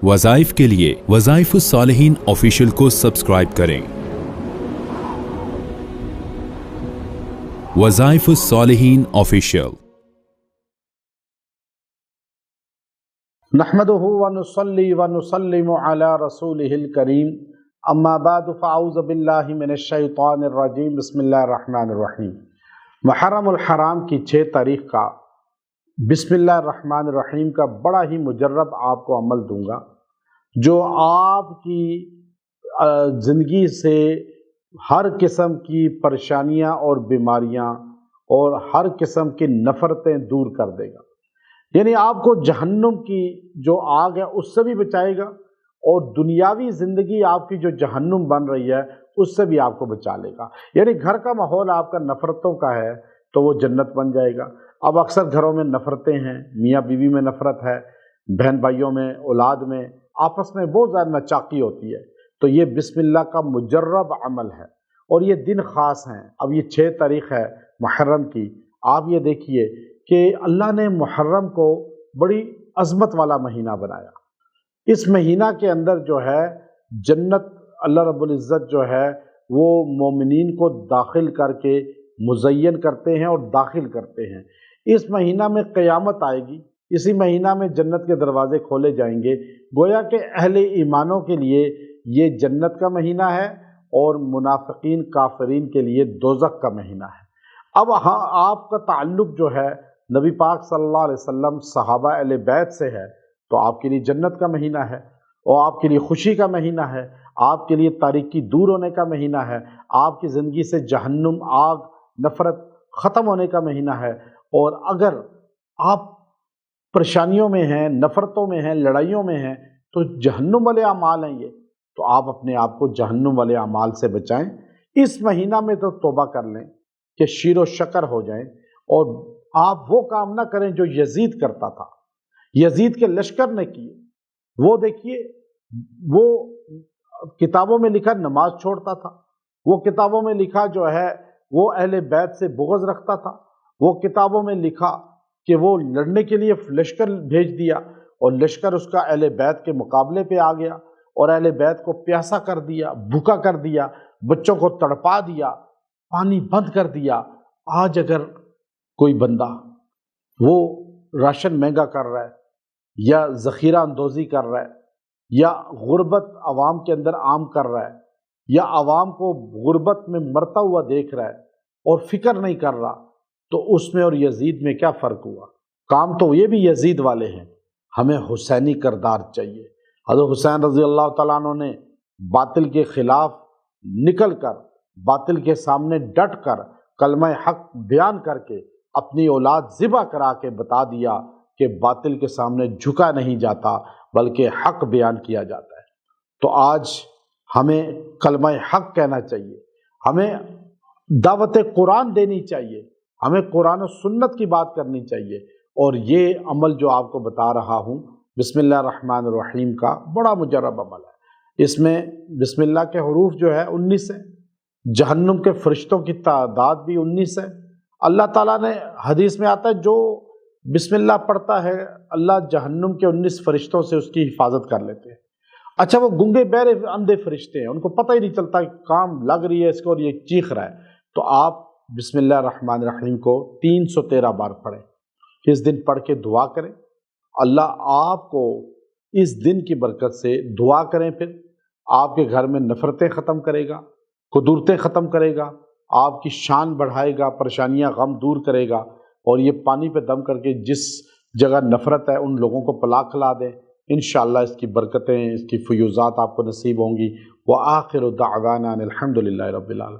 वज़ाइफ के लिए वज़ाइफ़ुस्सालिहीन ऑफिशियल को सब्सक्राइब करें। वज़ाइफ़ुस्सालिहीन ऑफिशियल। नहमदुहु व नुसल्ली व नुसल्लिमु अला रसूलिहिल करीम, अम्मा बाद फ़अऊज़ु बिल्लाहि मिनश शैतानिर रजीम, बिस्मिल्लाहिर रहमानिर रहीम। मुहर्रमुल हराम की 6 तारीख़ का बिस्मिल्लाहिर रहमानिर रहीम का बड़ा ही मुजर्रब आपको अमल दूंगा, जो आपकी ज़िंदगी से हर किस्म की परेशानियां और बीमारियां और हर किस्म की नफ़रतें दूर कर देगा। यानी आपको जहन्नुम की जो आग है उससे भी बचाएगा और दुनियावी ज़िंदगी आपकी जो जहन्नुम बन रही है उससे भी आपको बचा लेगा। यानी घर का माहौल आपका नफ़रतों का है तो वो जन्नत बन जाएगा। अब अक्सर घरों में नफ़रतें हैं, मियाँ बीवी में नफ़रत है, बहन भाइयों में, औलाद में, आपस में बहुत ज़्यादा नचाकी होती है। तो ये बिस्मिल्लाह का मुजर्रब अमल है और ये दिन ख़ास हैं। अब ये 6 तारीख़ है मुहर्रम की। आप ये देखिए कि अल्लाह ने मुहर्रम को बड़ी अज़मत वाला महीना बनाया। इस महीना के अंदर जो है जन्नत अल्लाह रब्बुल इज़्ज़त जो है वो मोमिनीन को दाखिल करके मुज़य्यन करते हैं और दाखिल करते हैं। इस महीना में क़यामत आएगी, इसी महीना में जन्नत के दरवाज़े खोले जाएंगे। गोया के अहले ईमानों के लिए ये जन्नत का महीना है और मुनाफ़िकीन काफ़िरीन के लिए दोज़ख का महीना है। अब हाँ, आपका ताल्लुक़ जो है नबी पाक सल्लल्लाहु अलैहि वसल्लम सहाबा अहले बैत से है तो आपके लिए जन्नत का महीना है और आपके लिए खुशी का महीना है, आपके लिए तारीकी दूर होने का महीना है, आपकी ज़िंदगी से जहन्नुम, आग, नफ़रत ख़त्म होने का महीना है। और अगर आप परेशानियों में हैं, नफ़रतों में हैं, लड़ाइयों में हैं तो जहन्नुम वाले अमाल हैं ये, तो आप अपने आप को जहन्नुम वाले अमाल से बचाएं। इस महीना में तो तौबा कर लें कि शीरो शकर हो जाएं और आप वो काम ना करें जो यजीद करता था। यजीद के लश्कर ने किए, वो देखिए, वो किताबों में लिखा नमाज छोड़ता था, वो किताबों में लिखा जो है वो अहले बैत से बुग़्ज़ रखता था, वो किताबों में लिखा कि वो लड़ने के लिए लश्कर भेज दिया और लश्कर उसका अहले बैत के मुकाबले पे आ गया और अहले बैत को प्यासा कर दिया, भूखा कर दिया, बच्चों को तड़पा दिया, पानी बंद कर दिया। आज अगर कोई बंदा वो राशन महंगा कर रहा है या ज़ख़ीरा अंदोज़ी कर रहा है या गुर्बत आवाम के अंदर आम कर रहा है या आवाम को गुर्बत में मरता हुआ देख रहा है और फ़िक्र नहीं कर रहा, तो उसमें और यजीद में क्या फ़र्क हुआ? काम तो ये भी यजीद वाले हैं। हमें हुसैनी किरदार चाहिए। हज़रत हुसैन रज़ी अल्लाह तआला अन्हु ने बातिल के ख़िलाफ़ निकल कर, बातिल के सामने डट कर, कलमा हक़ बयान करके अपनी औलाद ज़िबा करा के बता दिया कि बातिल के सामने झुका नहीं जाता बल्कि हक़ बयान किया जाता है। तो आज हमें कलमा हक़ कहना चाहिए, हमें दावत कुरान देनी चाहिए, हमें कुरान और सुन्नत की बात करनी चाहिए। और ये अमल जो आपको बता रहा हूँ बिस्मिल्लाह रहमान रहीम का बड़ा मुजर्रब अमल है। इसमें बिस्मिल्लाह के हरूफ जो है 19 है, जहन्नुम के फरिश्तों की तादाद भी 19 है। अल्लाह ताला ने हदीस में आता है जो बिस्मिल्लाह पढ़ता है अल्लाह जहन्नुम के 19 फरिश्तों से उसकी हिफाजत कर लेते हैं। अच्छा, वो गूंगे बहरे अंधे फरिश्ते हैं, उनको पता ही नहीं चलता कि काम लग रही है इसको और ये चीख रहा है। तो आप बिस्मिल्लाह रहमान रहीम को 313 बार पढ़ें, इस दिन पढ़ के दुआ करें। अल्लाह आपको इस दिन की बरकत से दुआ करें, फिर आपके घर में नफ़रतें ख़त्म करेगा, कुदरतें ख़त्म करेगा, आपकी शान बढ़ाएगा, परेशानियां गम दूर करेगा। और ये पानी पे दम करके जिस जगह नफ़रत है उन लोगों को पला खिला दें। इंशाअल्लाह इसकी बरकतें, इसकी फ़यूज़ात आपको नसीब होंगी। व आखिरु दाअवाना अनिल हम्दुलिल्लाहि रब्बिल आलमीन।